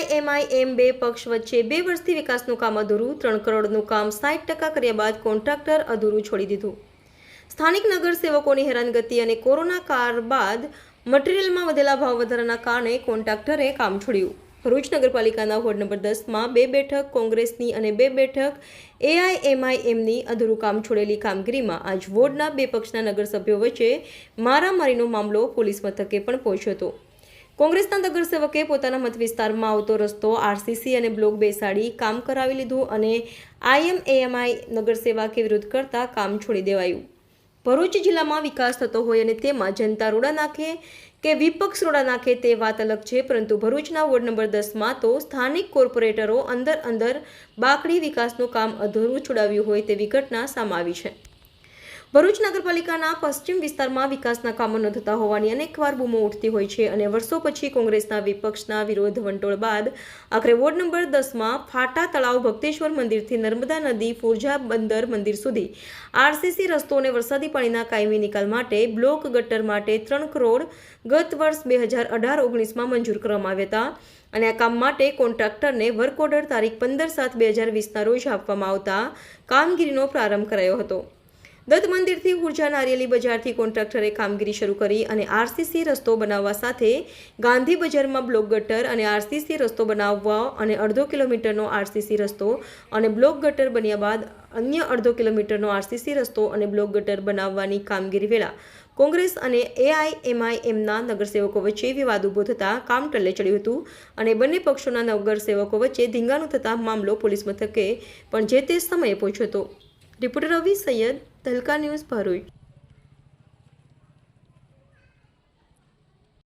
AIMIM બે પક્ષ વચ્ચે 2 વર્ષથી વિકાસનું કામ અધૂરું, 3 કરોડનું કામ 60% કર્યા બાદ કોન્ટ્રાક્ટર અધૂરું છોડી દીધું. સ્થાનિક નગરસેવકોની હેરાનગતિ અને કોરોના કાળ બાદ મટીરીયલમાં વધેલા ભાવ વધારાના કારણે કોન્ટ્રાક્ટરે કામ છોડ્યું. ભરૂચ નગરપાલિકાના વોર્ડ નંબર 10માં 2 બેઠક કોંગ્રેસની અને 2 બેઠક એઆઈએમઆઈએમની અધૂરું કામ છોડેલી કામગીરીમાં આજ વોર્ડના 2 પક્ષના નગરસભ્યો વચ્ચે મારામારીનો મામલો પોલીસ મથકે પણ પહોંચ્યો હતો. કોંગ્રેસના નગરસેવકે પોતાના મત વિસ્તારમાં આવતો રસ્તો આરસીસી અને બ્લોક બેસાડી કામ કરાવી લીધું અને આઈએમએએમઆઈ નગરસેવકે વિરોધ કરતા કામ છોડી દેવાયું. ભરૂચ જિલ્લામાં વિકાસ થતો હોય અને તેમાં જનતા રોડા નાખે કે વિપક્ષ રોડા નાખે તે વાત અલગ છે, પરંતુ ભરૂચના વોર્ડ નંબર 10માં તો સ્થાનિક કોર્પોરેટરો અંદર બાકડી વિકાસનું કામ અધૂરું છોડાવ્યું હોય તેવી ઘટના સામે આવી છે. ભરૂચ નગરપાલિકાના પશ્ચિમ વિસ્તારમાં વિકાસના કામો ન થતા હોવાની અનેકવાર બૂમો ઉઠતી હોય છે અને વર્ષો પછી કોંગ્રેસના વિપક્ષના વિરોધ વંટોળ બાદ આખરે વોર્ડ નંબર 10માં ફાટા તળાવ ભક્તેશ્વર મંદિરથી નર્મદા નદી ફોરજા બંદર મંદિર સુધી આરસીસી રસ્તો અને વરસાદી પાણીના કાયમી નિકાલ માટે બ્લોક ગટર માટે 3 કરોડ ગત વર્ષ 2018-19માં મંજૂર કરવામાં આવ્યા હતા અને આ કામ માટે કોન્ટ્રાક્ટરને વર્ક ઓર્ડર તારીખ 15/7/2020ના રોજ આપવામાં આવતા કામગીરીનો પ્રારંભ કરાયો હતો. દત્ત મંદિરથી ઉર્જા નારિયેલી બજારથી કોન્ટ્રાક્ટરે કામગીરી શરૂ કરી અને આરસીસી રસ્તો બનાવવા સાથે ગાંધી બજારમાં બ્લોક ગટર અને આરસીસી રસ્તો બનાવવા અને 1/2 કિલોમીટરનો આરસીસી રસ્તો અને બ્લોક ગટર બન્યા બાદ અન્ય 1/2 કિલોમીટરનો આરસીસી રસ્તો અને બ્લોક ગટર બનાવવાની કામગીરી વેળા કોંગ્રેસ અને એઆઈએમઆઈએમના નગરસેવકો વચ્ચે વિવાદ ઊભો થતાં કામ ટલ્લે ચડ્યું હતું અને બંને પક્ષોના નગરસેવકો વચ્ચે ધીંગાણું થતાં મામલો પોલીસ મથકે પણ જે તે સમયે પહોંચ્યો હતો. રિપોર્ટર રવિ સૈયદ, તહેલકા ન્યૂઝ, ભરૂચ.